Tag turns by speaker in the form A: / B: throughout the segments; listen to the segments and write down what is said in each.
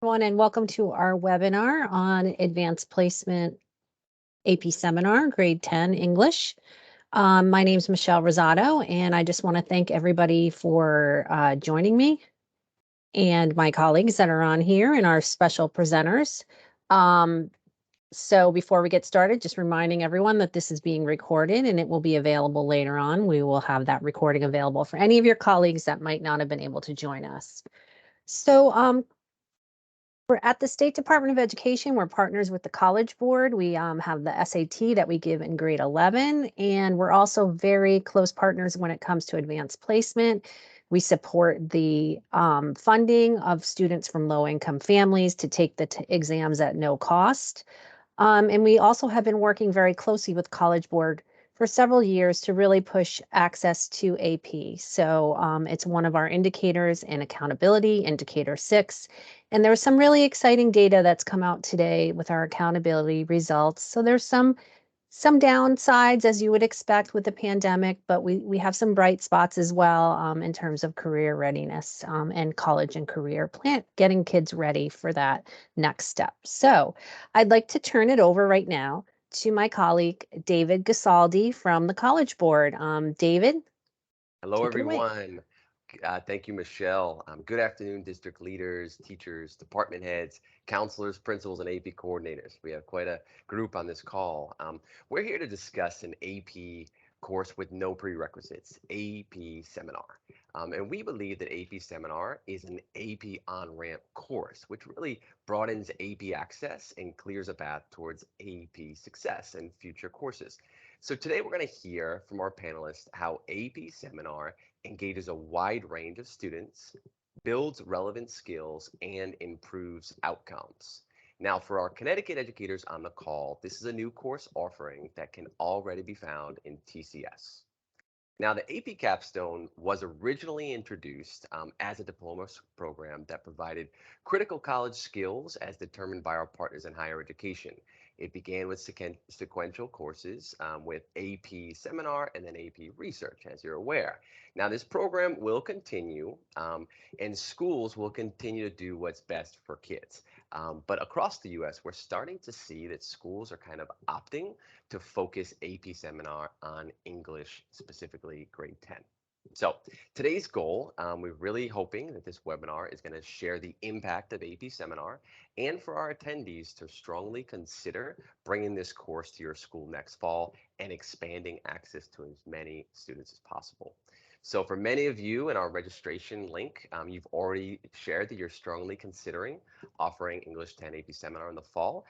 A: Everyone, and welcome to our webinar on Advanced Placement AP Seminar, Grade 10 English. My name is Michelle Rosado, and I just want to thank everybody for joining me and my colleagues that are on here and our special presenters. So before we get started, just reminding everyone that this is being recorded and it will be available later on. We will have that recording available for any of your colleagues that might not have been able to join us. So we're at the State Department of Education. We're partners with the College Board. We have the SAT that we give in grade 11, and we're also very close partners when it comes to advanced placement. We support the funding of students from low-income families to take the exams at no cost. And we also have been working very closely with College Board for several years to really push access to AP. So it's one of our indicators in accountability, indicator 6. And there's some really exciting data that's come out today with our accountability results. So there's some downsides, as you would expect with the pandemic, but we have some bright spots as well in terms of career readiness and college and career getting kids ready for that next step. So I'd like to turn it over right now to my colleague, David Gasaldi from the College Board. David,
B: Hello,
A: take it away.
B: everyone. Thank you, Michelle. Good afternoon, district leaders, teachers, department heads, counselors, principals, and AP coordinators. We have quite a group on this call. We're here to discuss an AP course with no prerequisites, AP Seminar. And we believe that AP Seminar is an AP on-ramp course, which really broadens AP access and clears a path towards AP success and future courses. So today we're going to hear from our panelists how AP Seminar engages a wide range of students, builds relevant skills, and improves outcomes. Now, for our Connecticut educators on the call, this is a new course offering that can already be found in TCS. Now, the AP Capstone was originally introduced as a diploma program that provided critical college skills as determined by our partners in higher education. It began with sequential courses with AP Seminar and then AP Research, as you're aware. Now, this program will continue and schools will continue to do what's best for kids. But across the US, we're starting to see that schools are kind of opting to focus AP Seminar on English, specifically grade 10. So today's goal, we're really hoping that this webinar is going to share the impact of AP Seminar and for our attendees to strongly consider bringing this course to your school next fall and expanding access to as many students as possible. So for many of you in our registration link, you've already shared that you're strongly considering offering English 10 AP Seminar in the fall.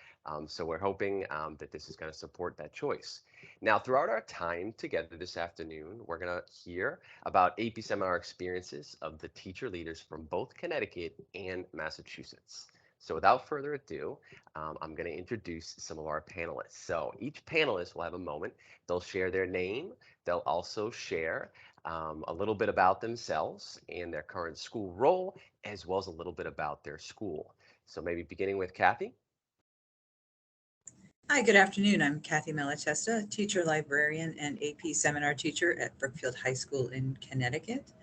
B: So we're hoping that this is going to support that choice. Now, throughout our time together this afternoon, we're going to hear about AP Seminar experiences of the teacher leaders from both Connecticut and Massachusetts. So without further ado, I'm going to introduce some of our panelists. So each panelist will have a moment. They'll share their name. They'll also share a little bit about themselves and their current school role, as well as a little bit about their school. So maybe beginning with Kathy.
C: Hi, good afternoon. I'm Kathy Malatesta, teacher, librarian, and AP seminar teacher at Brookfield High School in Connecticut.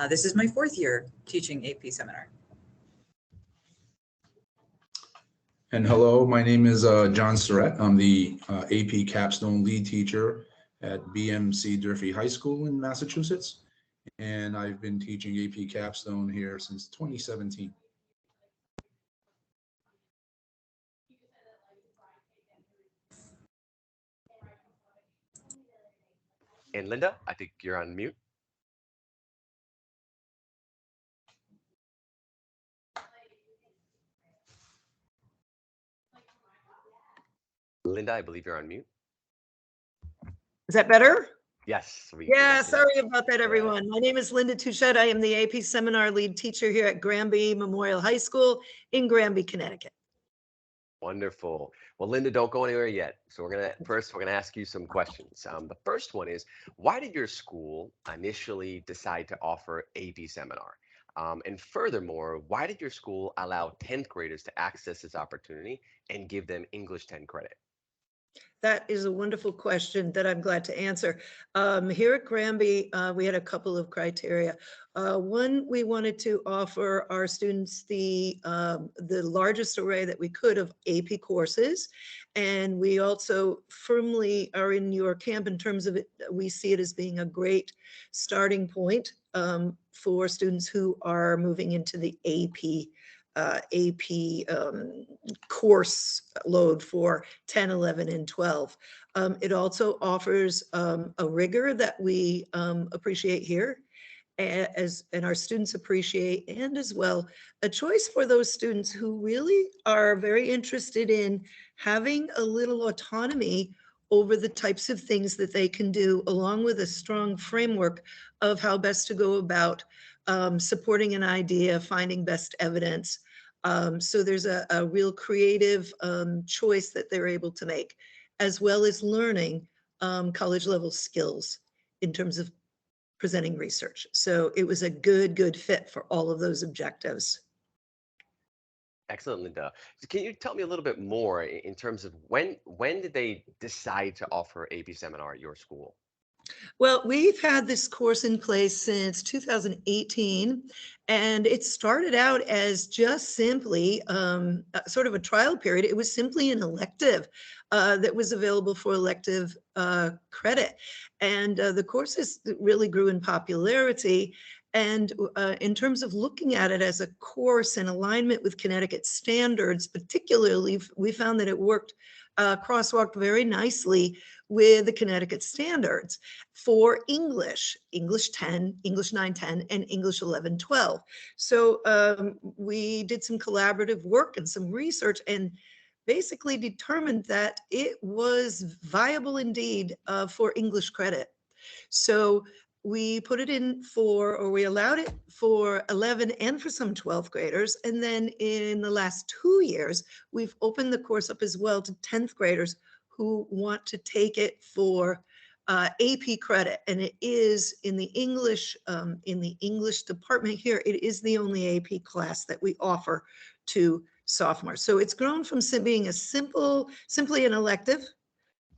C: This is my 4th year teaching AP seminar.
D: And hello, my name is John Surratt. I'm the AP Capstone lead teacher at BMC Durfee High School in Massachusetts. And I've been teaching AP Capstone here since 2017.
B: And Linda, I think you're on mute. Linda, I believe you're on mute.
E: Is that better?
B: Yes.
E: Sorry about that, everyone. My name is Linda Touchette. I am the AP Seminar lead teacher here at Granby Memorial High School in Granby, Connecticut.
B: Wonderful. Well, Linda, don't go anywhere yet. So we're gonna ask you some questions. The first one is, why did your school initially decide to offer AP Seminar? And furthermore, why did your school allow 10th graders to access this opportunity and give them English 10 credit?
E: That is a wonderful question that I'm glad to answer. Here at Granby, we had a couple of criteria. One, we wanted to offer our students the largest array that we could of AP courses. And we also firmly are in your camp in terms of it. We see it as being a great starting point for students who are moving into the AP course load for 10, 11, and 12. It also offers a rigor that we appreciate here, and our students appreciate, and as well a choice for those students who really are very interested in having a little autonomy over the types of things that they can do, along with a strong framework of how best to go about supporting an idea, finding best evidence. So there's a real creative choice that they're able to make, as well as learning college level skills in terms of presenting research. So it was a good fit for all of those objectives.
B: Excellent, Linda. So can you tell me a little bit more in terms of when did they decide to offer AP seminar at your school?
E: Well, we've had this course in place since 2018, and it started out as just simply sort of a trial period. It was simply an elective that was available for elective credit. And the courses really grew in popularity. And in terms of looking at it as a course in alignment with Connecticut standards, particularly, we found that it worked, crosswalked very nicely with the Connecticut standards for English, English 10, English 9, 10, and English 11, 12. So we did some collaborative work and some research and basically determined that it was viable indeed for English credit. So we put it in for, or we allowed it for 11 and for some 12th graders. And then in the last 2 years, we've opened the course up as well to 10th graders who want to take it for AP credit. And it is in the English department here, it is the only AP class that we offer to sophomores. So it's grown from being a simply an elective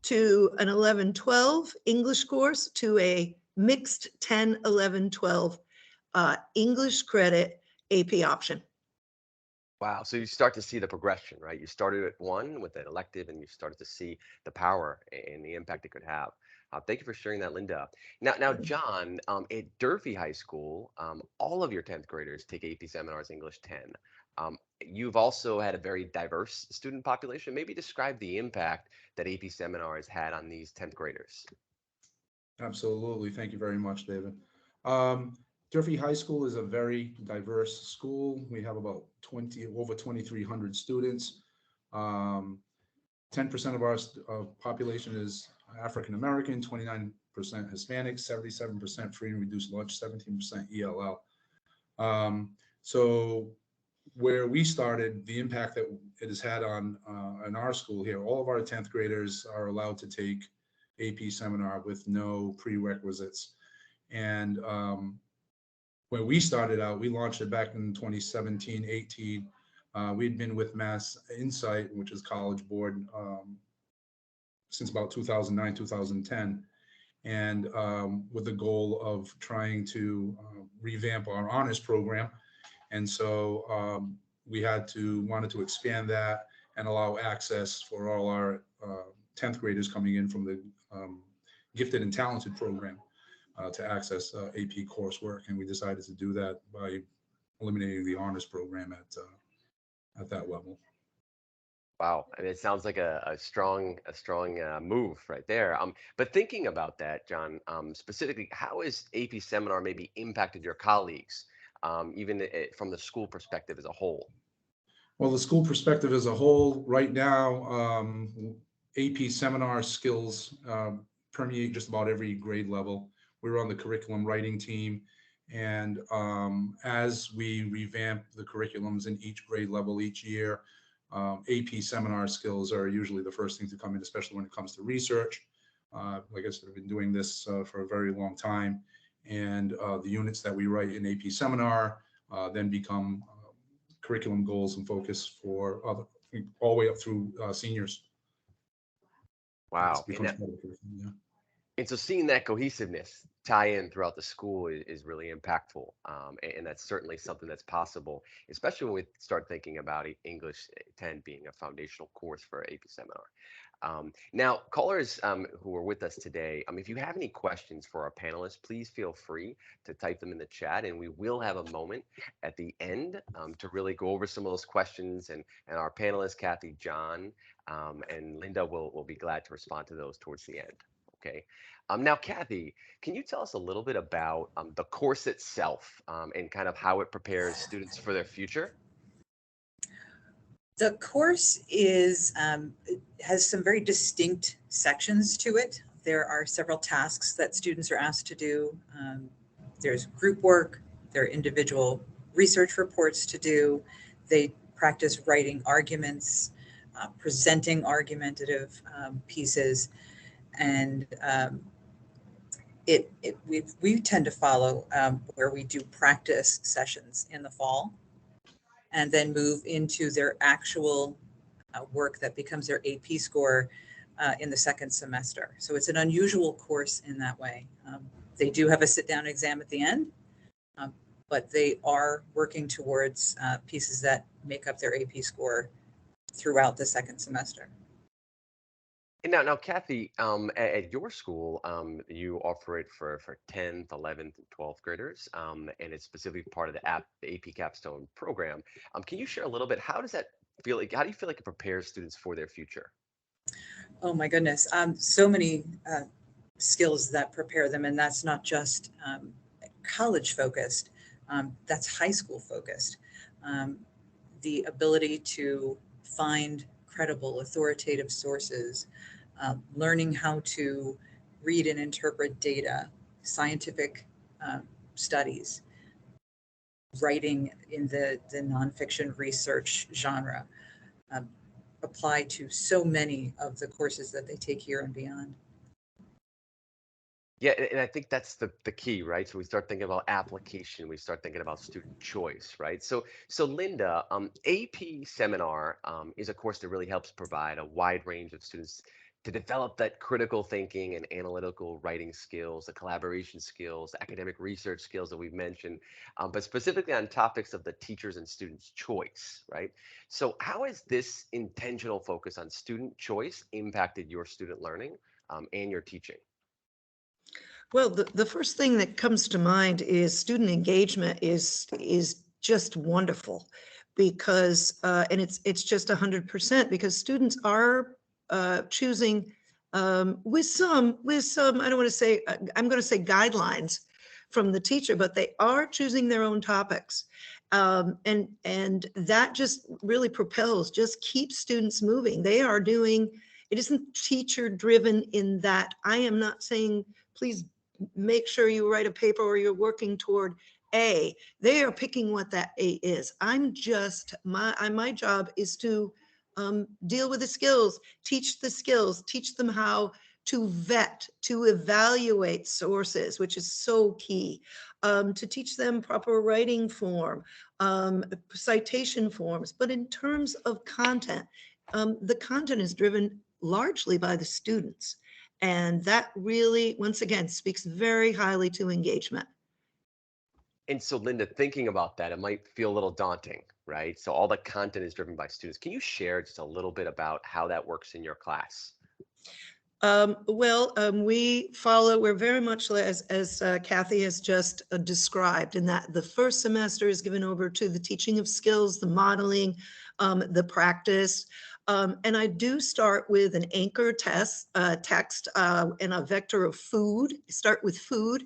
E: to an 11, 12 English course to a mixed 10, 11, 12 English credit AP option.
B: Wow. So you start to see the progression, right? You started at one with an elective and you started to see the power and the impact it could have. Thank you for sharing that, Linda. Now, John, at Durfee High School, all of your 10th graders take AP Seminars English 10. You've also had a very diverse student population. Maybe describe the impact that AP Seminars had on these 10th graders.
D: Absolutely. Thank you very much, David. Durfee High School is a very diverse school. We have about over 2,300 students. 10% of our population is African American, 29% Hispanic, 77% free and reduced lunch, 17% ELL. So where we started, the impact that it has had on in our school here, all of our 10th graders are allowed to take AP seminar with no prerequisites. And when we started out, we launched it back in 2017, 18. We'd been with Mass Insight, which is College Board, since about 2009, 2010. And with the goal of trying to revamp our honors program. And so we wanted to expand that and allow access for all our 10th graders coming in from the gifted and talented program to access AP coursework. And we decided to do that by eliminating the honors program at that level.
B: Wow, I mean, it sounds like a strong move right there. But thinking about that, John, specifically, how has AP Seminar maybe impacted your colleagues, even from the school perspective as a whole?
D: Well, the school perspective as a whole, right now, AP Seminar skills permeate just about every grade level. We're on the curriculum writing team, and as we revamp the curriculums in each grade level each year, AP seminar skills are usually the first thing to come in, especially when it comes to research. Like I said, I've been doing this for a very long time, and the units that we write in AP seminar then become curriculum goals and focus for all the way up through seniors.
B: Wow.
D: Becomes part of the curriculum, yeah.
B: And so seeing that cohesiveness tie in throughout the school is really impactful. And that's certainly something that's possible, especially when we start thinking about English 10 being a foundational course for our AP seminar. Now, callers who are with us today, if you have any questions for our panelists, please feel free to type them in the chat, and we will have a moment at the end to really go over some of those questions. And our panelists, Kathy, John, and Linda will be glad to respond to those towards the end. Okay. Now, Kathy, can you tell us a little bit about the course itself and kind of how it prepares students for their future?
C: The course has some very distinct sections to it. There are several tasks that students are asked to do. There's group work, there are individual research reports to do. They practice writing arguments, presenting argumentative pieces, and we tend to follow where we do practice sessions in the fall and then move into their actual work that becomes their AP score in the second semester. So it's an unusual course in that way. They do have a sit-down exam at the end, but they are working towards pieces that make up their AP score throughout the second semester.
B: And now, Kathy, at your school, you offer it for 10th, 11th, and 12th graders, and it's specifically part of the AP Capstone program. Can you share a little bit? How does that feel like? How do you feel like it prepares students for their future?
C: Oh my goodness, so many skills that prepare them, and that's not just college focused, that's high school focused. The ability to find credible, authoritative sources, learning how to read and interpret data, scientific studies, writing in the nonfiction research genre, apply to so many of the courses that they take here and beyond.
B: Yeah, and I think that's the key, right? So we start thinking about application, we start thinking about student choice, right? So Linda, AP Seminar is a course that really helps provide a wide range of students to develop that critical thinking and analytical writing skills, the collaboration skills, the academic research skills that we've mentioned, but specifically on topics of the teachers and students' choice, right? So how has this intentional focus on student choice impacted your student learning and your teaching?
E: Well, the first thing that comes to mind is student engagement is just wonderful because and it's just 100% because students are choosing with some I don't want to say I'm going to say guidelines from the teacher, but they are choosing their own topics. And that just really propels, just keeps students moving. They are doing, it isn't teacher driven in that I am not saying, please make sure you write a paper or you're working toward A. They are picking what that A is. I'm just, my job is to deal with the skills, teach them how to vet, to evaluate sources, which is so key, to teach them proper writing form, citation forms. But in terms of content, the content is driven largely by the students. And that really, once again, speaks very highly to engagement.
B: And so, Linda, thinking about that, it might feel a little daunting, right? So all the content is driven by students. Can you share just a little bit about how that works in your class?
E: We're very much as Kathy has just described, in that the first semester is given over to the teaching of skills, the modeling, the practice. And I do start with an anchor text and a vector of food. Start with food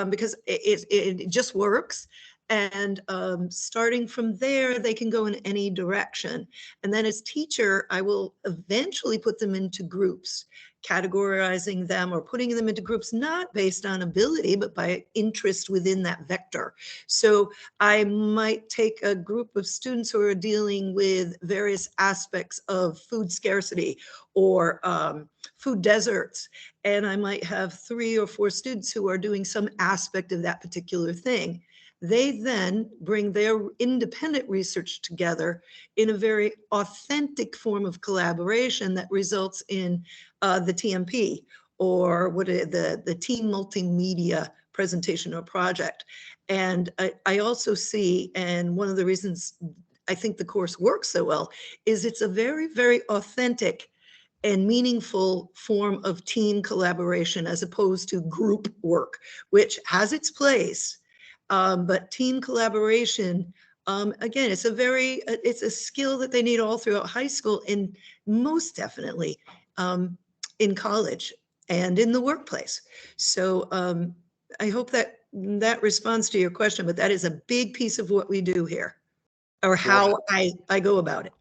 E: because it just works. And starting from there, they can go in any direction. And then as teacher, I will eventually put them into groups, categorizing them or putting them into groups, not based on ability, but by interest within that vector. So I might take a group of students who are dealing with various aspects of food scarcity or food deserts, and I might have 3 or 4 students who are doing some aspect of that particular thing. They then bring their independent research together in a very authentic form of collaboration that results in the TMP, or the team multimedia presentation or project. And I also see, and one of the reasons I think the course works so well, is it's a very, very authentic and meaningful form of team collaboration as opposed to group work, which has its place. But team collaboration, again, it's a skill that they need all throughout high school, and most definitely in college and in the workplace. So I hope that responds to your question, but that is a big piece of what we do here, or how I go about it.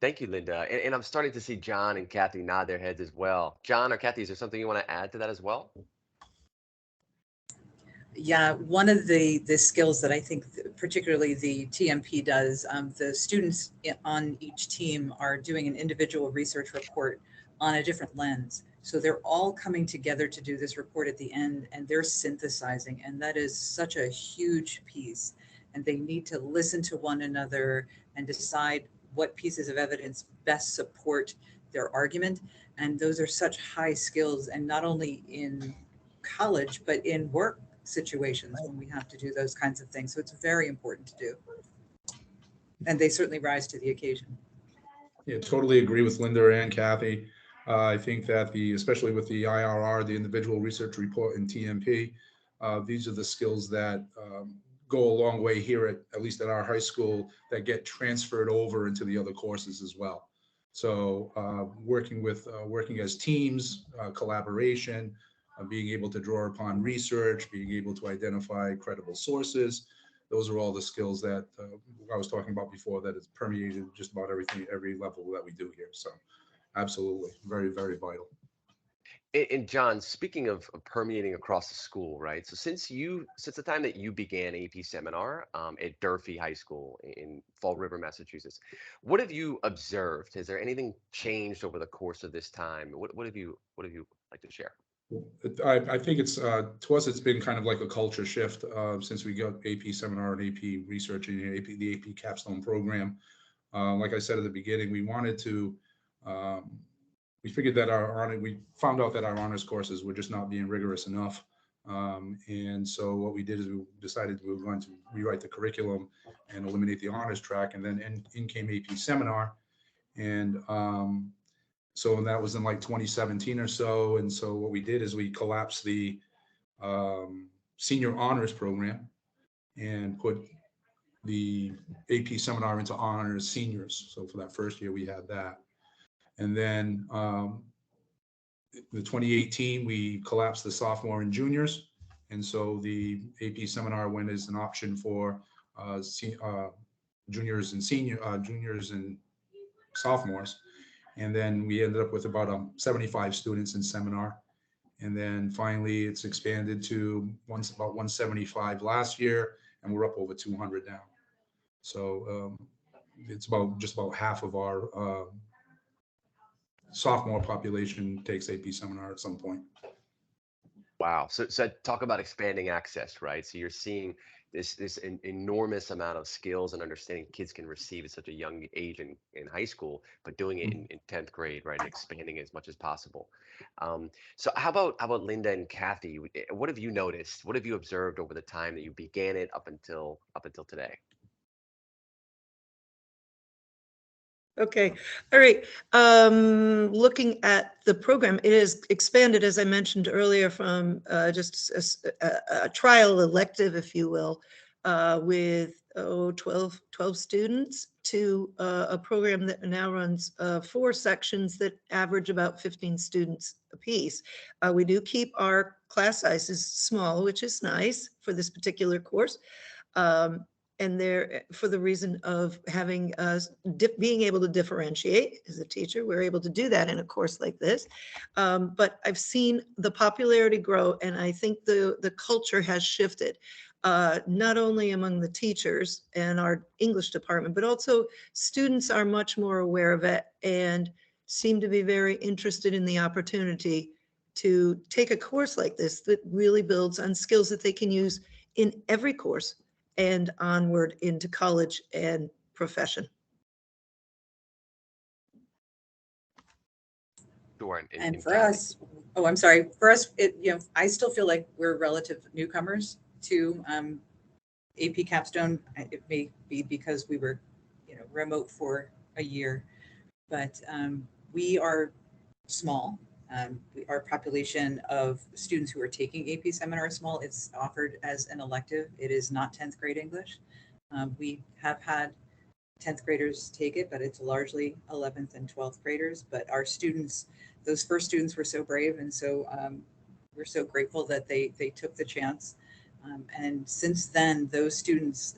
B: Thank you, Linda. And I'm starting to see John and Kathy nod their heads as well. John or Kathy, is there something you want to add to that as well?
C: Yeah, one of the skills that I think particularly the TMP does, the students on each team are doing an individual research report on a different lens. So they're all coming together to do this report at the end, and they're synthesizing, and that is such a huge piece. And they need to listen to one another and decide what pieces of evidence best support their argument. And those are such high skills, and not only in college, but in work situations when we have to do those kinds of things. So it's very important to do. And they certainly rise to the occasion.
D: Yeah, totally agree with Linda and Kathy. I think that especially with the IRR, the individual research report, and TMP, these are the skills that go a long way here at least at our high school, that get transferred over into the other courses as well. So working as teams, collaboration, being able to draw upon research, being able to identify credible sources. Those are all the skills that I was talking about before, that it's permeated just about every level that we do here. So absolutely, very, very vital.
B: And John, speaking of permeating across the school, right? So since the time that you began AP Seminar at Durfee High School in Fall River, Massachusetts, what have you observed? Has there anything changed over the course of this time? What have you like to share?
D: I think it's to us, it's been kind of like a culture shift since we got AP Seminar and AP Research and the AP Capstone program. Like I said at the beginning, we wanted to. We figured that we found out that our honors courses were just not being rigorous enough. And so what we did is we decided we were going to rewrite the curriculum and eliminate the honors track. And then in came AP Seminar. And so that was in like 2017 or so. And so what we did is we collapsed the senior honors program and put the AP Seminar into honors seniors. So for that first year, we had that. And then the 2018, we collapsed the sophomore and juniors. And so the AP Seminar went as an option for juniors and sophomores. And then we ended up with about 75 students in seminar. And then finally, it's expanded to about 175 last year, and we're up over 200 now. So it's just about half of our sophomore population takes AP Seminar at some point.
B: Wow. So talk about expanding access, right? So you're seeing this enormous amount of skills and understanding kids can receive at such a young age in high school, but doing it in 10th grade, right? And expanding as much as possible. So how about Linda and Kathy? What have you noticed? What have you observed over the time that you began it up until today?
E: Okay. All right. Looking at the program, it has expanded, as I mentioned earlier, from just a trial elective, if you will, with 12 students to a program that now runs 4 sections that average about 15 students apiece. We do keep our class sizes small, which is nice for this particular course. And there, for the reason of having being able to differentiate as a teacher, we're able to do that in a course like this. But I've seen the popularity grow, and I think the culture has shifted, not only among the teachers and our English department, but also students are much more aware of it and seem to be very interested in the opportunity to take a course like this that really builds on skills that they can use in every course and onward into college and profession.
B: Sure.
C: And for
B: Kathy?
C: us, oh, I'm sorry, for us, I still feel like we're relative newcomers to AP Capstone. It may be because we were, remote for a year, but we are small. Our population of students who are taking AP Seminar is small. It's offered as an elective. It is not 10th grade English. We have had 10th graders take it, but it's largely 11th and 12th graders. But our students, those first students were so brave, and so we're so grateful that they took the chance. And since then, those students,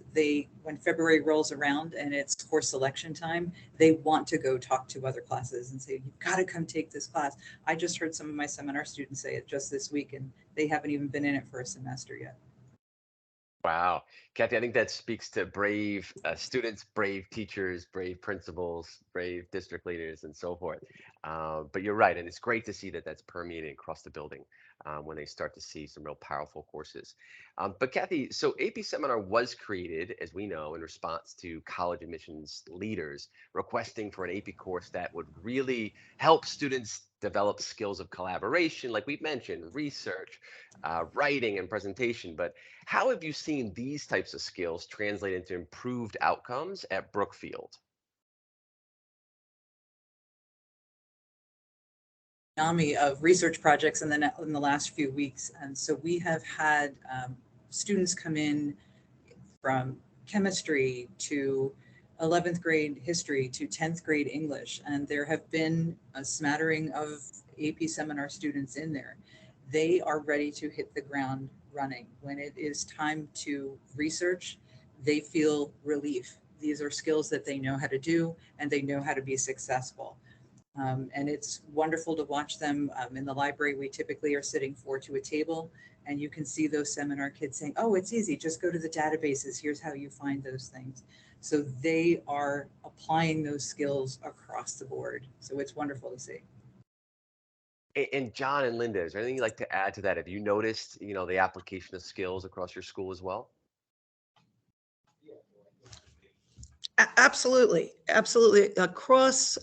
C: when February rolls around and it's course selection time, they want to go talk to other classes and say, you've got to come take this class. I just heard some of my seminar students say it just this week, and they haven't even been in it for a semester yet.
B: Wow. Kathy, I think that speaks to brave students, brave teachers, brave principals, brave district leaders, and so forth. But you're right, and it's great to see that that's permeating across the building when they start to see some real powerful courses. But Kathy, so AP Seminar was created, as we know, in response to college admissions leaders requesting for an AP course that would really help students develop skills of collaboration, like we mentioned, research, writing, and presentation. But how have you seen these types of skills translate into improved outcomes at Brookfield?
C: Tsunami of research projects in the last few weeks, and so we have had students come in from chemistry to 11th grade history to 10th grade English, and there have been a smattering of AP Seminar students in there. They are ready to hit the ground running. When it is time to research, they feel relief. These are skills that they know how to do, and they know how to be successful. And it's wonderful to watch them in the library. We typically are sitting 4 to a table, and you can see those seminar kids saying, oh, it's easy, just go to the databases. Here's how you find those things. So they are applying those skills across the board. So it's wonderful to see.
B: And John and Linda, is there anything you'd like to add to that? Have you noticed, the application of skills across your school as well?
E: Absolutely, absolutely, across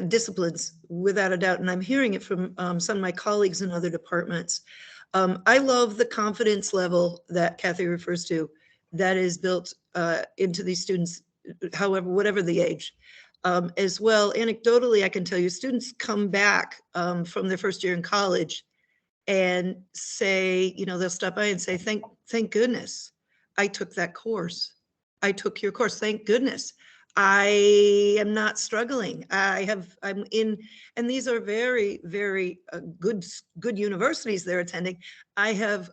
E: disciplines, without a doubt. And I'm hearing it from some of my colleagues in other departments. I love the confidence level that Kathy refers to, that is built into these students, however, whatever the age. As well, anecdotally, I can tell you, students come back from their first year in college and say, they'll stop by and say, thank goodness I took that course. I took your course. Thank goodness. I am not struggling. I'm in, and these are very, very good universities they're attending. I have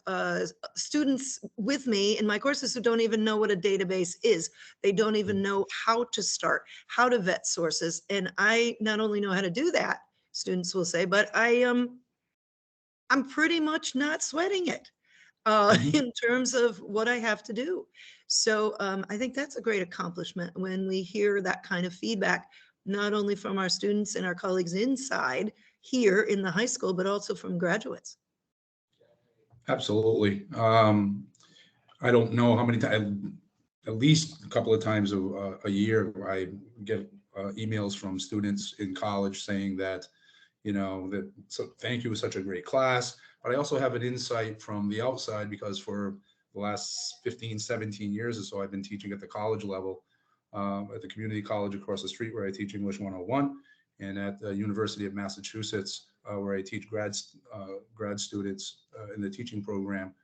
E: students with me in my courses who don't even know what a database is. They don't even know how to start, how to vet sources. And I not only know how to do that, students will say, but I'm pretty much not sweating it in terms of what I have to do. So I think that's a great accomplishment when we hear that kind of feedback, not only from our students and our colleagues inside here in the high school, but also from graduates.
D: Absolutely. I don't know how many times, at least a couple of times a year, I get emails from students in college saying that, so thank you, it was such a great class. But I also have an insight from the outside, because for the last 15, 17 years or so, I've been teaching at the college level, at the community college across the street where I teach English 101, and at the University of Massachusetts, where I teach grad students in the teaching program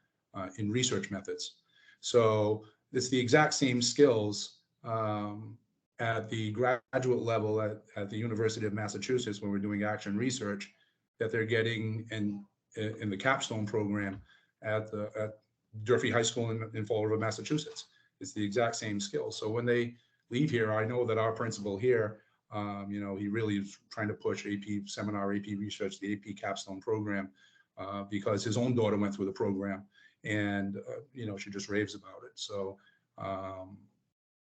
D: in research methods. So it's the exact same skills at the graduate level at the University of Massachusetts, when we're doing action research, that they're getting in the Capstone program at Durfee High School in Fall River, Massachusetts. It's the exact same skills. So when they leave here, I know that our principal here, he really is trying to push AP Seminar, AP Research, the AP Capstone program, because his own daughter went through the program, and she just raves about it. So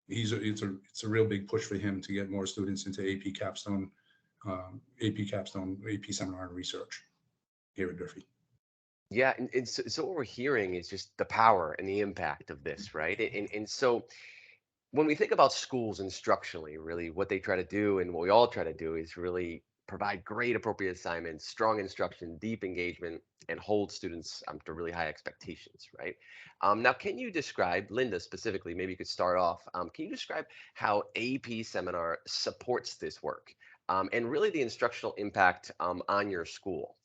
D: it's a real big push for him to get more students into AP Capstone, AP Seminar and Research here at Durfee.
B: Yeah, and so what we're hearing is just the power and the impact of this, right? And so when we think about schools instructionally, really what they try to do and what we all try to do is really provide great appropriate assignments, strong instruction, deep engagement, and hold students to really high expectations, right? Now, can you describe, Linda specifically, maybe you could start off, can you describe how AP Seminar supports this work and really the instructional impact on your school?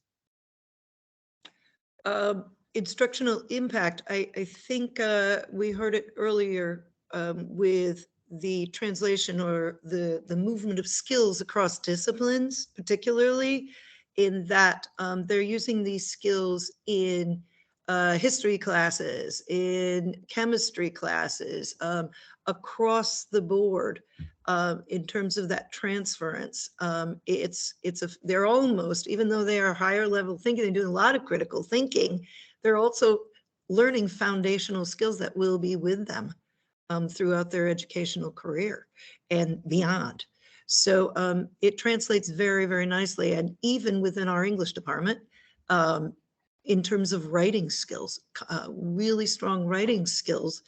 E: Instructional impact, I think we heard it earlier with the translation or the movement of skills across disciplines, particularly in that they're using these skills in history classes, in chemistry classes, across the board. In terms of that transference, they're almost, even though they are higher level thinking, they're doing a lot of critical thinking, they're also learning foundational skills that will be with them throughout their educational career and beyond. So it translates very, very nicely. And even within our English department, in terms of writing skills, really strong writing skills.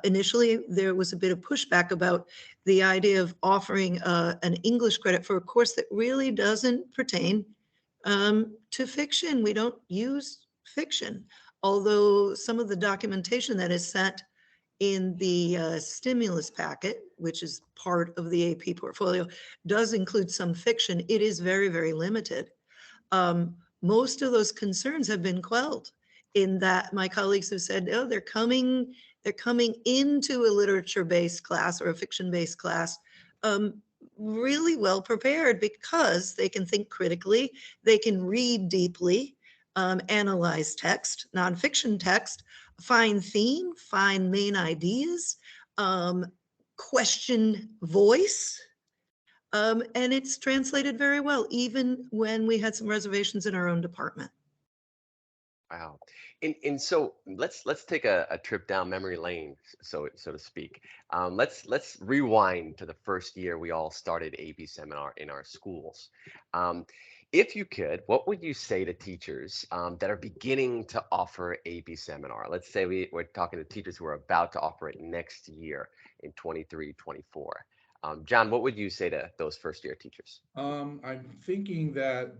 E: Initially, there was a bit of pushback about the idea of offering an English credit for a course that really doesn't pertain to fiction. We don't use fiction, although some of the documentation that is sent in the stimulus packet, which is part of the AP portfolio, does include some fiction. It is very, very limited. Most of those concerns have been quelled in that my colleagues have said, oh, they're coming into a literature-based class or a fiction-based class really well prepared because they can think critically, they can read deeply, analyze text, nonfiction text, find theme, find main ideas, question voice. And it's translated very well, even when we had some reservations in our own department.
B: Wow. And so let's take a trip down memory lane, so to speak. Let's rewind to the first year we all started AP Seminar in our schools. If you could, what would you say to teachers that are beginning to offer AP Seminar? Let's say we're talking to teachers who are about to offer it next year in 23, 24. John, what would you say to those first year teachers?
D: I'm thinking that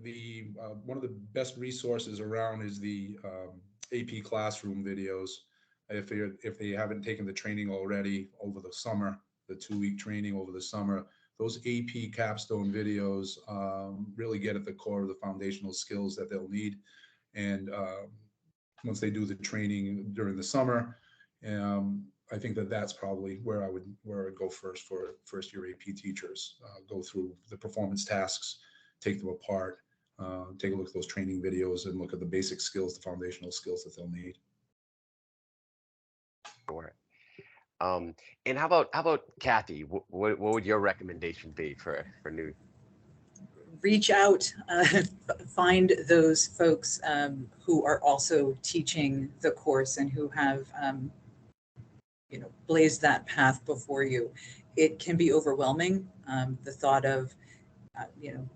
D: one of the best resources around is the AP classroom videos. If they haven't taken the training already over the summer, the 2-week training over the summer, those AP Capstone videos really get at the core of the foundational skills that they'll need. And once they do the training during the summer, I think that's probably where I'd go first for first year AP teachers. Go through the performance tasks, take them apart, take a look at those training videos and look at the basic skills, the foundational skills that they'll need.
B: Sure. And how about Kathy? What would your recommendation be for new?
C: Reach out, find those folks who are also teaching the course and who have blazed that path before you. It can be overwhelming, the thought of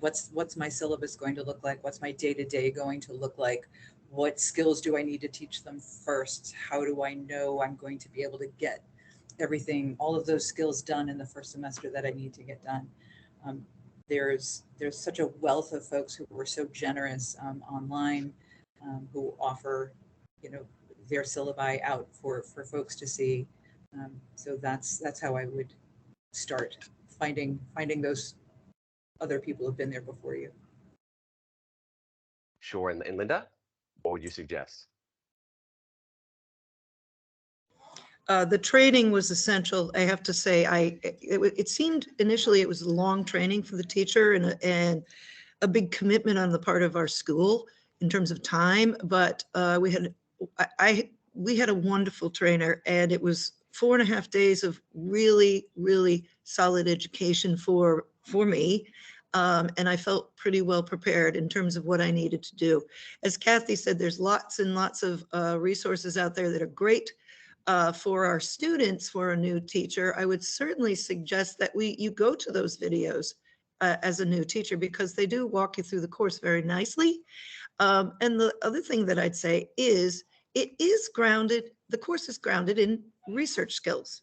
C: what's my syllabus going to look like, what's my day-to-day going to look like, what skills do I need to teach them first, how do I know I'm going to be able to get everything, all of those skills done in the first semester that I need to get done. There's such a wealth of folks who were so generous online, who offer their syllabi out for folks to see. So that's how I would start, finding those other people who've been there before you.
B: Sure. And Linda, what would you suggest?
E: The training was essential. I have to say, it seemed initially it was a long training for the teacher and a big commitment on the part of our school in terms of time. But we had a wonderful trainer, and it was 4.5 days of really, really solid education for me. And I felt pretty well prepared in terms of what I needed to do. As Kathy said, there's lots and lots of resources out there that are great for our students. For a new teacher, I would certainly suggest that you go to those videos as a new teacher, because they do walk you through the course very nicely. And the other thing that I'd say is the course is grounded in research skills,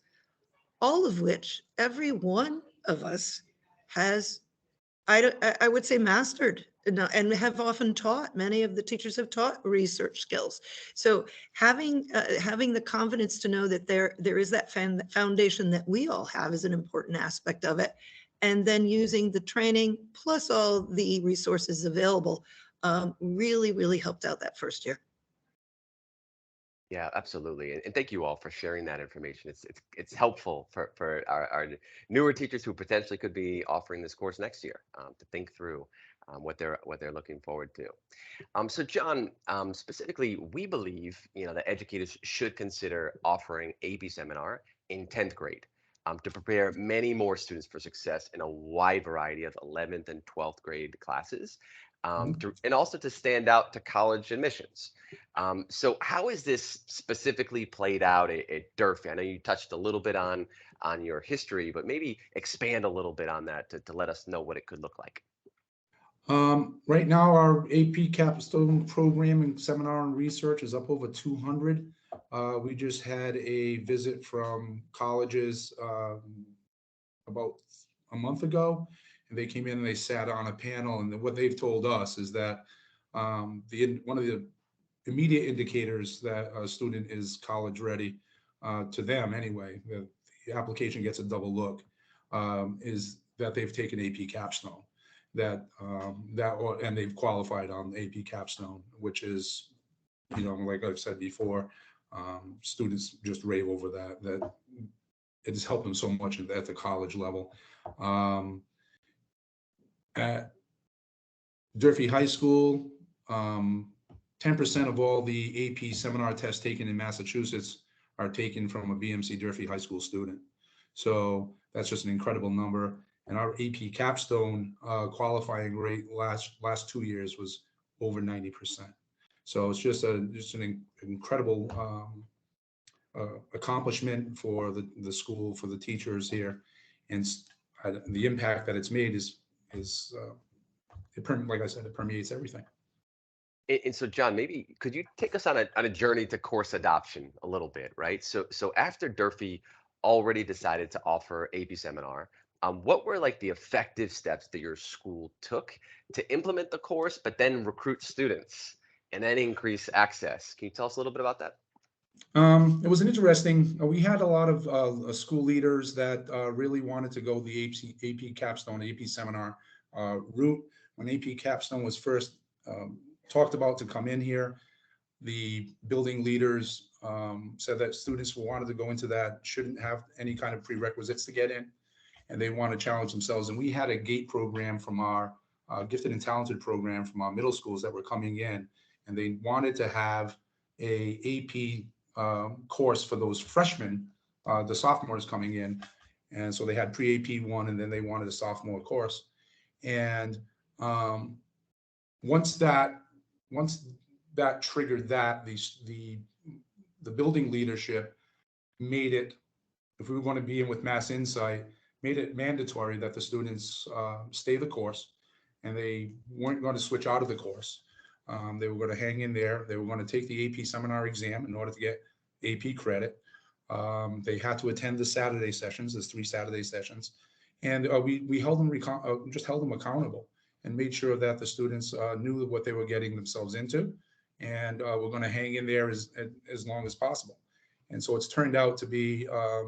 E: all of which every one of us has, I would say, mastered and have often taught. Many of the teachers have taught research skills. So having the confidence to know that there is that foundation that we all have is an important aspect of it. And then using the training plus all the resources available really, really helped out that first year.
B: Yeah, absolutely. And thank you all for sharing that information. It's helpful for our newer teachers who potentially could be offering this course next year, to think through what they're looking forward to. So John, specifically, we believe that educators should consider offering AP seminar in 10th grade to prepare many more students for success in a wide variety of 11th and 12th grade classes, and also to stand out to college admissions. So how is this specifically played out at Durfee? I know you touched a little bit on your history, but maybe expand a little bit on that to let us know what it could look like.
D: Right now, our AP Capstone program and seminar and research is up over 200. We just had a visit from colleges about a month ago, and they came in and they sat on a panel. And what they've told us is that one of the immediate indicators that a student is college ready, to them anyway, the application gets a double look, is that they've taken AP Capstone. And they've qualified on AP Capstone, which is, like I've said before, students just rave over that it has helped them so much at the college level. At Durfee High School, 10% of all the AP seminar tests taken in Massachusetts are taken from a BMC Durfee High School student. So that's just an incredible number. And our AP Capstone qualifying rate last 2 years was over 90%. So it's just an incredible accomplishment for the school, for the teachers here, and the impact that it's made is like I said, it permeates everything.
B: And so, John, maybe could you take us on a journey to course adoption a little bit, right? So after Durfee already decided to offer AP Seminar, what were like the effective steps that your school took to implement the course, but then recruit students and then increase access? Can you tell us a little bit about that?
D: It was an interesting, we had a lot of school leaders that really wanted to go the AP Capstone, AP Seminar route. When AP Capstone was first talked about to come in here, the building leaders said that students who wanted to go into that shouldn't have any kind of prerequisites to get in, and they want to challenge themselves. And we had a GATE program from our gifted and talented program from our middle schools that were coming in, and they wanted to have a AP course for those freshmen, the sophomores coming in. And so they had pre-AP one, and then they wanted a sophomore course. And once that triggered that, the building leadership made it, if we were going to be in with Mass Insight, made it mandatory that the students stay the course, and they weren't going to switch out of the course. They were going to hang in there. They were going to take the AP seminar exam in order to get AP credit. They had to attend the Saturday sessions. There's 3 Saturday sessions, and we held them just held them accountable and made sure that the students knew what they were getting themselves into, and we're going to hang in there as long as possible. And so it's turned out to be a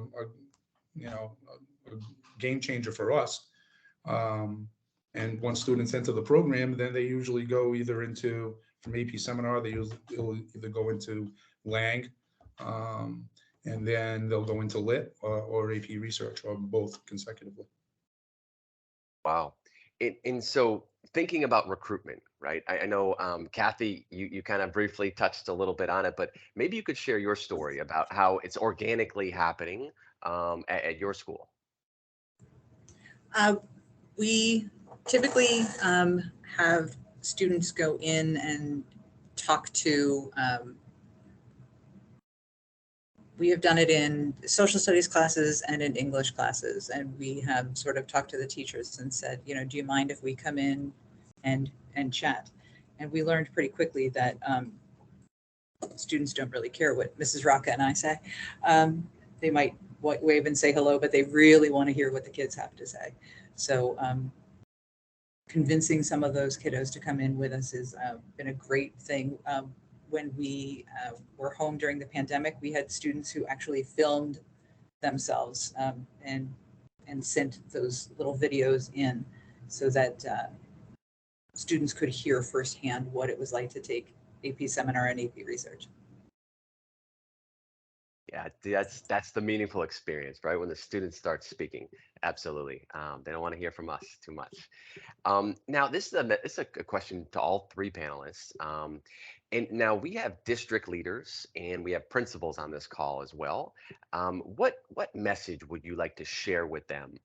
D: game changer for us. And once students enter the program, then they usually go either from AP Seminar, they'll either go into Lang, and then they'll go into Lit or AP Research, or both consecutively.
B: Wow. And so thinking about recruitment, right? I know, Kathy, you kind of briefly touched a little bit on it, but maybe you could share your story about how it's organically happening at your school.
C: We typically have students go in and talk to, we have done it in social studies classes and in English classes, and we have sort of talked to the teachers and said, do you mind if we come in and chat? And we learned pretty quickly that students don't really care what Mrs. Rocca and I say. They might wave and say hello, but they really want to hear what the kids have to say. So convincing some of those kiddos to come in with us has been a great thing. When we were home during the pandemic, we had students who actually filmed themselves and sent those little videos in so that students could hear firsthand what it was like to take AP seminar and AP research.
B: Yeah, that's the meaningful experience, right? When the students start speaking, absolutely. They don't want to hear from us too much. Now, this is a question to all three panelists. And now we have district leaders and we have principals on this call as well. What message would you like to share with them,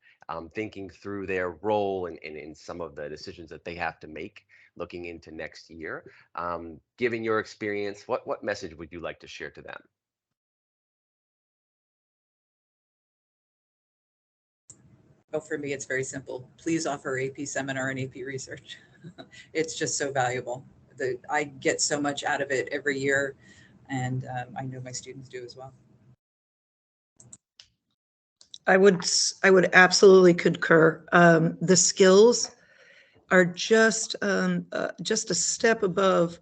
B: thinking through their role and in some of the decisions that they have to make looking into next year? Given your experience, what message would you like to share to them?
C: Oh, for me, it's very simple. Please offer AP seminar and AP research. It's just so valuable. I get so much out of it every year, and I know my students do as well.
E: I would absolutely concur. The skills are just a step above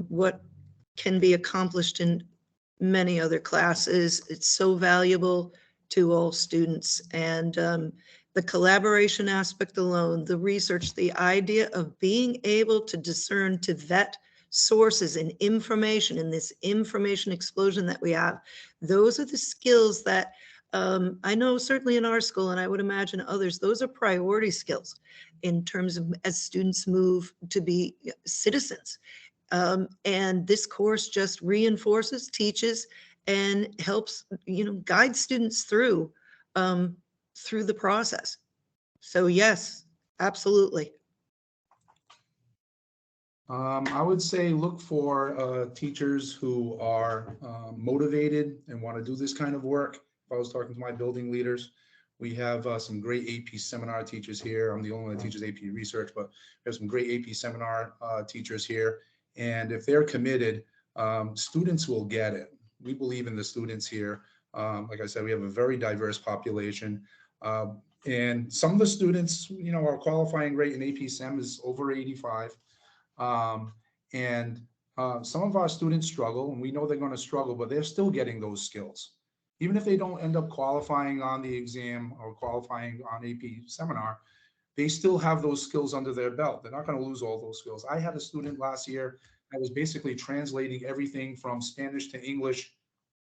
E: what can be accomplished in many other classes. It's so valuable to all students, and the collaboration aspect alone, the research, the idea of being able to discern, to vet sources and information in this information explosion that we have. Those are the skills that I know certainly in our school, and I would imagine others, those are priority skills in terms of as students move to be citizens. And this course just reinforces, teaches, and helps, guide students through the process. So yes, absolutely.
D: I would say look for teachers who are motivated and want to do this kind of work. If I was talking to my building leaders, we have some great AP seminar teachers here. I'm the only one that teaches AP research, but we have some great AP seminar teachers here. And if they're committed, students will get it. We believe in the students here. Like I said, we have a very diverse population. And some of the students, our qualifying rate in AP Sem is over 85. And some of our students struggle, and we know they're going to struggle, but they're still getting those skills. Even if they don't end up qualifying on the exam or qualifying on AP seminar, they still have those skills under their belt. They're not going to lose all those skills. I had a student last year that was basically translating everything from Spanish to English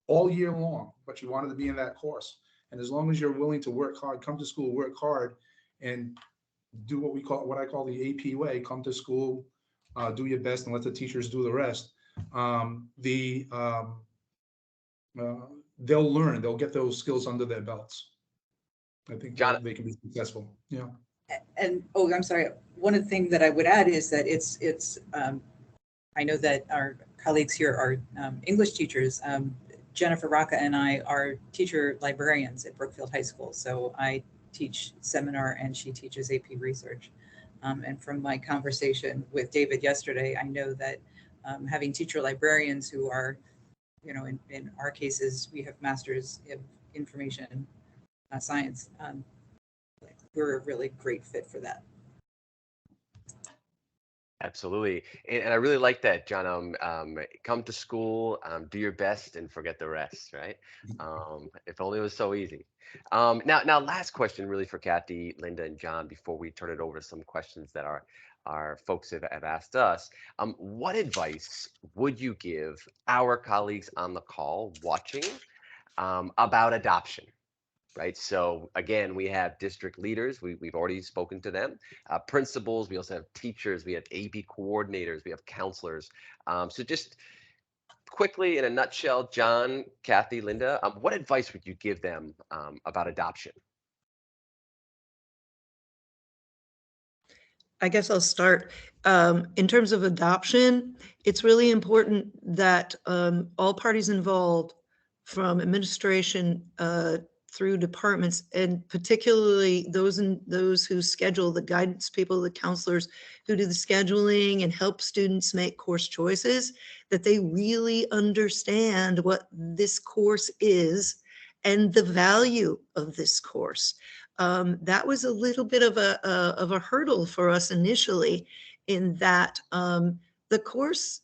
D: all year long, but she wanted to be in that course. And as long as you're willing to work hard, come to school, work hard, and do what I call the AP way, come to school, do your best and let the teachers do the rest. They'll learn, they'll get those skills under their belts. I think
B: John,
D: they can be successful. Yeah.
C: And oh, I'm sorry. One of the things that I would add is that I know that our colleagues here are English teachers. Jennifer Rocca and I are teacher librarians at Brookfield High School. So I teach seminar and she teaches AP research. And from my conversation with David yesterday, I know that having teacher librarians who are, in our cases, we have masters of information science. We're a really great fit for that.
B: absolutely. And I really like that, John. Come to school, do your best and forget the rest, right? If only it was so easy. Now, last question really for Kathy, Linda, and John before we turn it over to some questions that our folks have asked us. What advice would you give our colleagues on the call watching about adoption? Right. So again, we have district leaders. We've already spoken to them, principals. We also have teachers. We have AP coordinators. We have counselors. So just quickly, in a nutshell, John, Kathy, Linda, what advice would you give them about adoption?
E: I guess I'll start. In terms of adoption, it's really important that all parties involved, from administration through departments, and particularly those who schedule, the guidance people, the counselors who do the scheduling and help students make course choices, that they really understand what this course is and the value of this course. That was a little bit of a hurdle for us initially, in that the course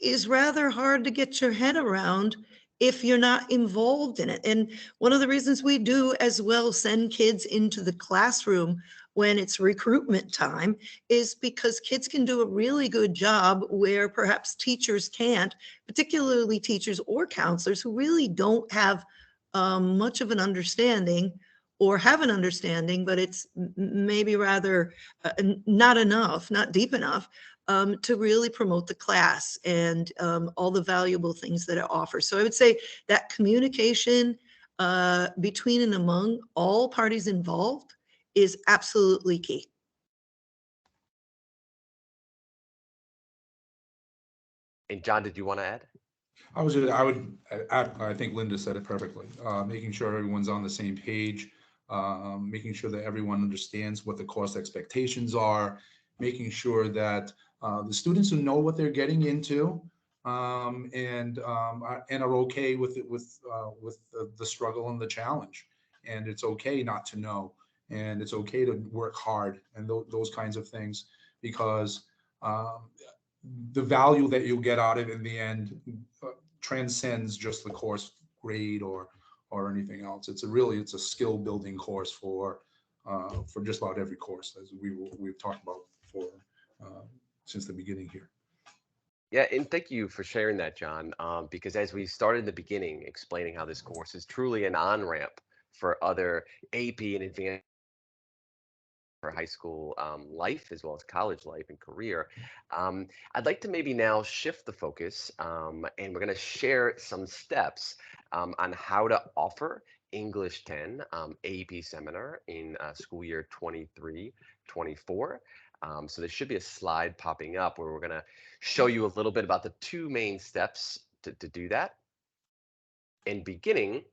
E: is rather hard to get your head around if you're not involved in it. And one of the reasons we do as well send kids into the classroom when it's recruitment time is because kids can do a really good job where perhaps teachers can't, particularly teachers or counselors who really don't have much of an understanding, or have an understanding, but it's maybe rather not enough, not deep enough to really promote the class and all the valuable things that it offers. So I would say that communication between and among all parties involved is absolutely key.
B: And John, did you want to add?
D: I think Linda said it perfectly. Making sure everyone's on the same page, making sure that everyone understands what the course expectations are, making sure that the students who know what they're getting into and are okay with it, with the struggle and the challenge. And it's okay not to know, and it's okay to work hard and those kinds of things, because the value that you'll get out of it in the end transcends just the course grade or anything else. It's a skill building course for just about every course, as we've talked about for since the beginning here.
B: Yeah, and thank you for sharing that, John, because as we started in the beginning explaining how this course is truly an on-ramp for other AP and advanced for high school life, as well as college life and career. I'd like to maybe now shift the focus, and we're going to share some steps on how to offer English 10 AP seminar in school year 23-24. So there should be a slide popping up where we're going to show you a little bit about the two main steps to do that. And beginning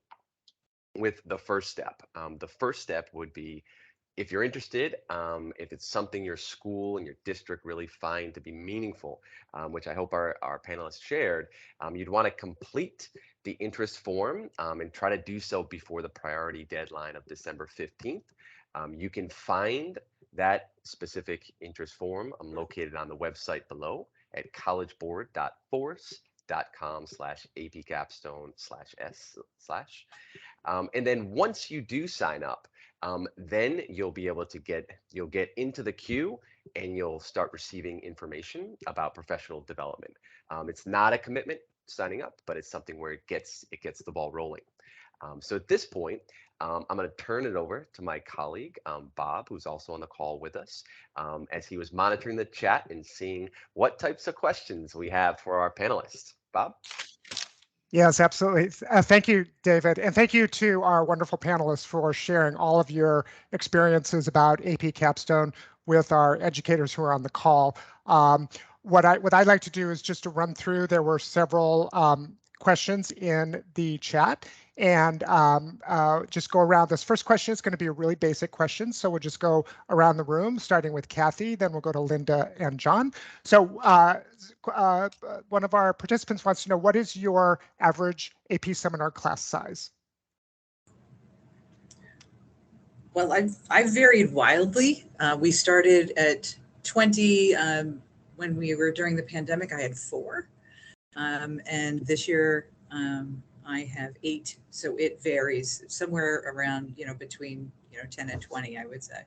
B: with the first step. The first step would be, if you're interested, if it's something your school and your district really find to be meaningful, which I hope our panelists shared, you'd want to complete the interest form and try to do so before the priority deadline of December 15th. You can find that specific interest form located on the website below at collegeboard.force.com/apcapstone/s/. And then once you do sign up, then you'll be able to get into the queue and you'll start receiving information about professional development. It's not a commitment signing up, but it's something where it gets the ball rolling. So at this point, I'm going to turn it over to my colleague, Bob, who's also on the call with us, as he was monitoring the chat and seeing what types of questions we have for our panelists. Bob?
F: Yes, absolutely. Thank you, David. And thank you to our wonderful panelists for sharing all of your experiences about AP Capstone with our educators who are on the call. What I'd like to do is just to run through, there were several questions in the chat, and just go around. This first question is going to be a really basic question, so we'll just go around the room, starting with Kathy, then we'll go to Linda and John. So one of our participants wants to know, what is your average AP seminar class size?
C: Well, I've varied wildly. We started at 20 when we were during the pandemic. I had 4, and this year I have 8. So it varies somewhere around between 10 and 20, I would say.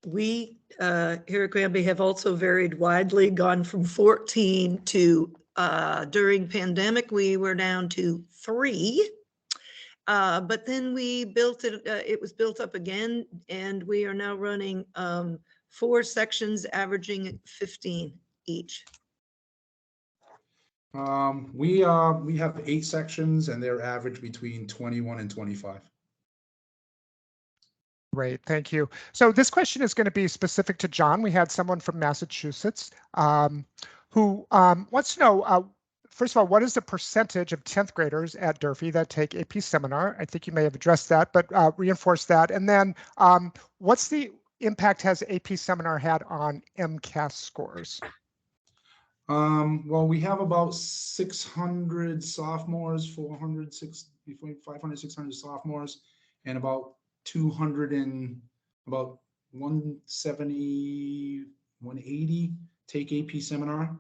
E: We here at Granby have also varied widely, gone from 14 to during pandemic we were down to 3. But then we built it, it was built up again, and we are now running 4 sections averaging 15 each.
D: We have 8 sections, and they're average between 21 and 25.
F: Great, thank you. So this question is going to be specific to John. We had someone from Massachusetts who wants to know, first of all, what is the percentage of 10th graders at Durfee that take AP Seminar? I think you may have addressed that, but reinforce that. And then what's the impact has AP Seminar had on MCAS scores?
D: Well, we have about 600 sophomores, 500, 600 sophomores, and about 200 and about 170, 180 take AP Seminar.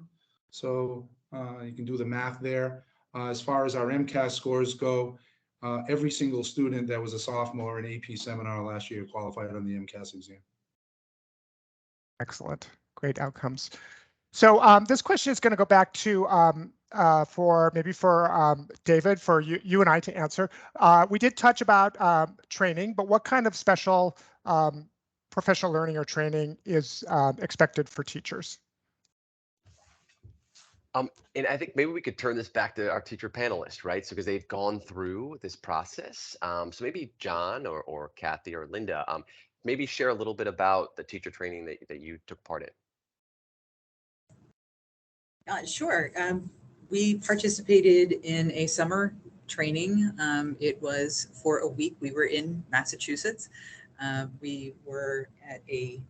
D: So you can do the math there. As far as our MCAS scores go, every single student that was a sophomore in AP Seminar last year qualified on the MCAS exam.
F: Excellent. Great outcomes. So this question is going to go back to for David, for you and I to answer. We did touch about training, but what kind of special professional learning or training is expected for teachers?
B: And I think maybe we could turn this back to our teacher panelists, right? So because they've gone through this process. So maybe John or Kathy or Linda, maybe share a little bit about the teacher training that you took part in.
C: Sure. We participated in a summer training. It was for a week. We were in Massachusetts. We were at a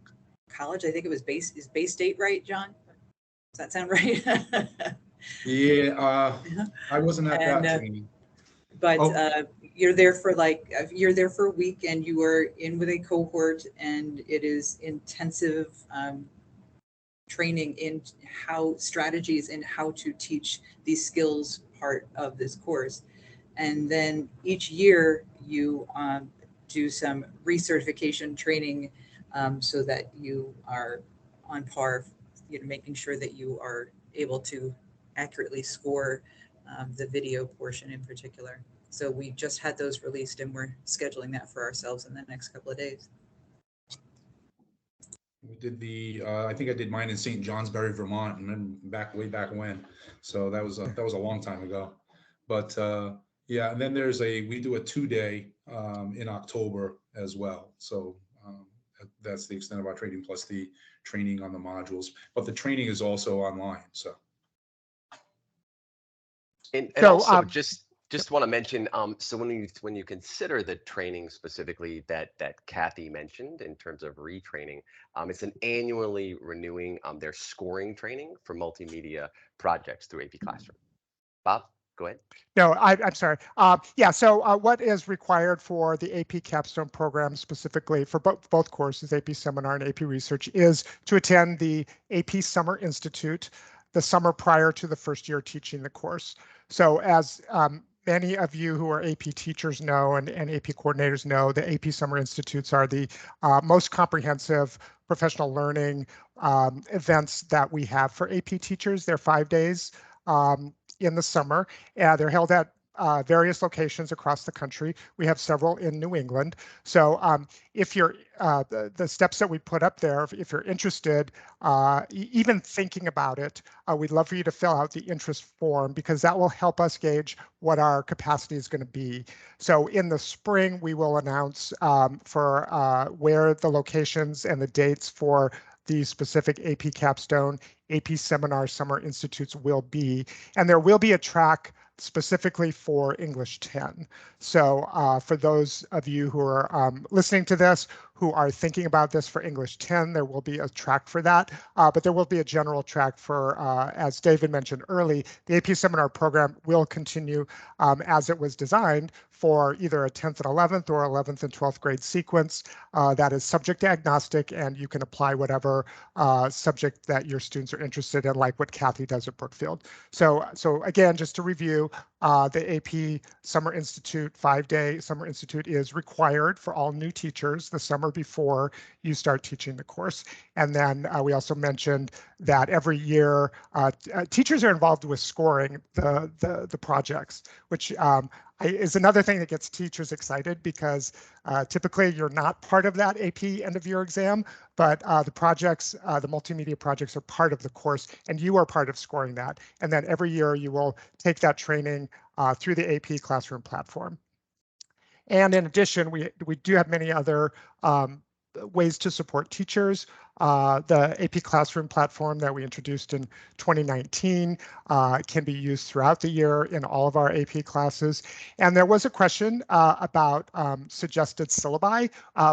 C: college. I think it was Bay State, right, John? Does that sound right?
D: Yeah, I wasn't at that training.
C: But you're there for a week, and you are in with a cohort, and it is intensive training in strategies in how to teach these skills part of this course. And then each year you do some recertification training so that you are on par, making sure that you are able to accurately score the video portion in particular. So we just had those released, and we're scheduling that for ourselves in the next couple of days.
D: We did I think I did mine in St. Johnsbury, Vermont, and then way back when. So that was a long time ago. But yeah, and then we do a 2-day in October as well. So that's the extent of our training, plus the training on the modules. But the training is also online. So.
B: And also just want to mention, so when you consider the training specifically that Kathy mentioned in terms of retraining, it's an annually renewing their scoring training for multimedia projects through AP Classroom. Bob, go ahead.
F: No, I'm sorry. Yeah, so what is required for the AP Capstone program, specifically for both courses, AP Seminar and AP Research, is to attend the AP Summer Institute the summer prior to the first year teaching the course. So as many of you who are AP teachers know and AP coordinators know, the AP Summer Institutes are the most comprehensive professional learning events that we have for AP teachers. They're 5 days in the summer. They're held at various locations across the country. We have several in New England. So if you're the steps that we put up there, if you're interested, even thinking about it, we'd love for you to fill out the interest form, because that will help us gauge what our capacity is going to be. So in the spring, we will announce for where the locations and the dates for the specific AP Capstone, AP Seminar Summer Institutes will be, and there will be a track specifically for English 10. So for those of you who are listening to this, who are thinking about this for English 10, there will be a track for that, but there will be a general track for, as David mentioned early, the AP Seminar program will continue as it was designed for either a 10th and 11th or 11th and 12th grade sequence that is subject agnostic, and you can apply whatever subject that your students are interested in, like what Kathy does at Brookfield. So again, just to review, the AP Summer Institute 5-day Summer Institute is required for all new teachers the summer before you start teaching the course. And then we also mentioned that every year teachers are involved with scoring the projects, which is another thing that gets teachers excited, because typically you're not part of that AP end of year exam, but the projects, the multimedia projects, are part of the course, and you are part of scoring that. And then every year you will take that training through the AP Classroom platform. And in addition, we do have many other ways to support teachers. The AP Classroom platform that we introduced in 2019 can be used throughout the year in all of our AP classes. And there was a question about suggested syllabi.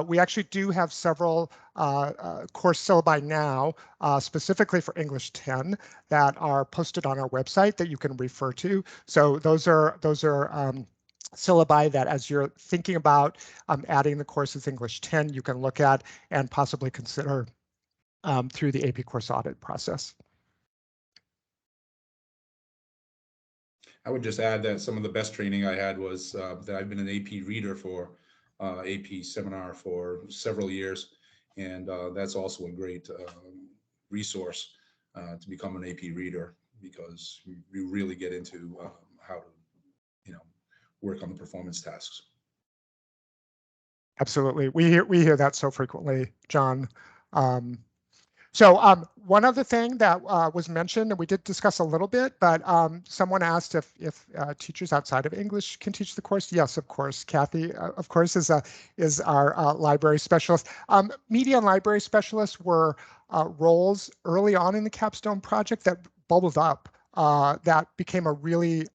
F: We actually do have several course syllabi now, specifically for English 10, that are posted on our website that you can refer to. So those are syllabi that, as you're thinking about adding the courses English 10, you can look at and possibly consider through the AP course audit process.
D: I would just add that some of the best training I had was that I've been an AP reader for AP seminar for several years. And that's also a great resource to become an AP reader, because you really get into how to, work on the performance tasks.
F: Absolutely. We hear that so frequently, John. So one other thing that was mentioned, and we did discuss a little bit, but someone asked if teachers outside of English can teach the course. Yes, of course. Kathy, of course, is our library specialist. Media and library specialists were roles early on in the Capstone project that bubbled up, that became a really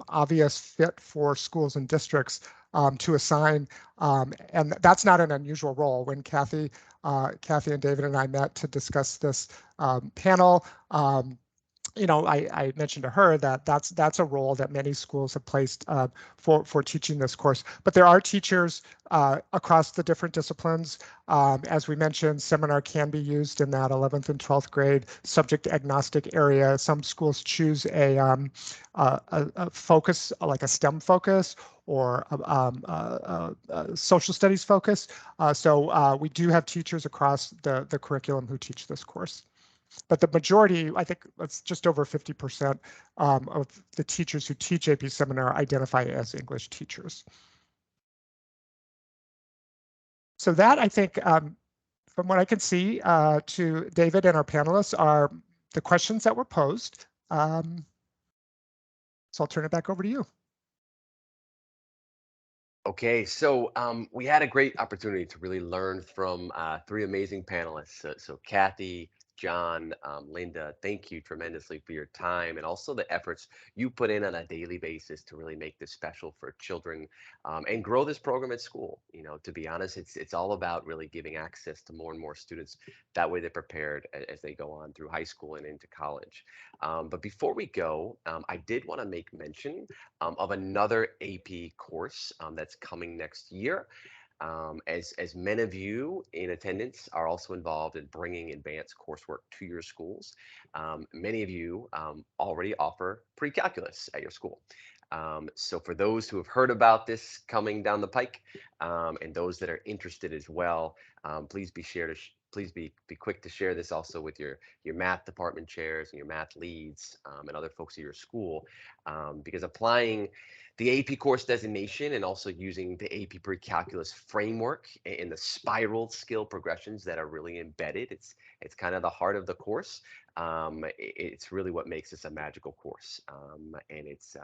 F: obvious fit for schools and districts to assign. And that's not an unusual role. When Kathy and David and I met to discuss this panel, I mentioned to her that that's a role that many schools have placed for teaching this course. But there are teachers across the different disciplines. As we mentioned, seminar can be used in that 11th and 12th grade subject agnostic area. Some schools choose a focus, like a STEM focus or a social studies focus. So we do have teachers across the curriculum who teach this course. But the majority, I think it's just over 50% of the teachers who teach AP Seminar identify as English teachers. So that, I think, from what I can see, to David and our panelists, are the questions that were posed. So I'll turn it back over to you.
B: Okay, so we had a great opportunity to really learn from three amazing panelists. So Kathy, John, Linda, thank you tremendously for your time and also the efforts you put in on a daily basis to really make this special for children and grow this program at school. To be honest, it's all about really giving access to more and more students. That way they're prepared as they go on through high school and into college. But before we go, I did want to make mention of another AP course that's coming next year. As many of you in attendance are also involved in bringing advanced coursework to your schools, many of you already offer pre-calculus at your school. So for those who have heard about this coming down the pike, and those that are interested as well, please be quick to share this also with your math department chairs and your math leads and other folks at your school, because applying the AP course designation and also using the AP pre-calculus framework and the spiral skill progressions that are really embedded. It's kind of the heart of the course. It's really what makes this a magical course. And it's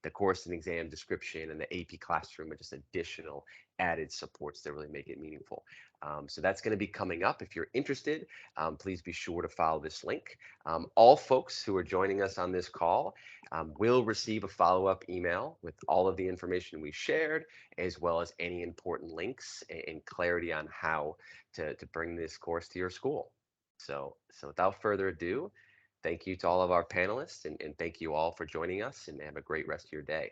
B: the course and exam description and the AP classroom are just additional added supports that really make it meaningful. So that's going to be coming up. If you're interested, please be sure to follow this link. All folks who are joining us on this call will receive a follow-up email with all of the information we shared, as well as any important links and clarity on how to bring this course to your school. So without further ado, thank you to all of our panelists, and thank you all for joining us, and have a great rest of your day.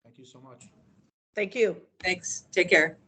D: Thank you so much.
E: Thank you.
C: Thanks. Take care.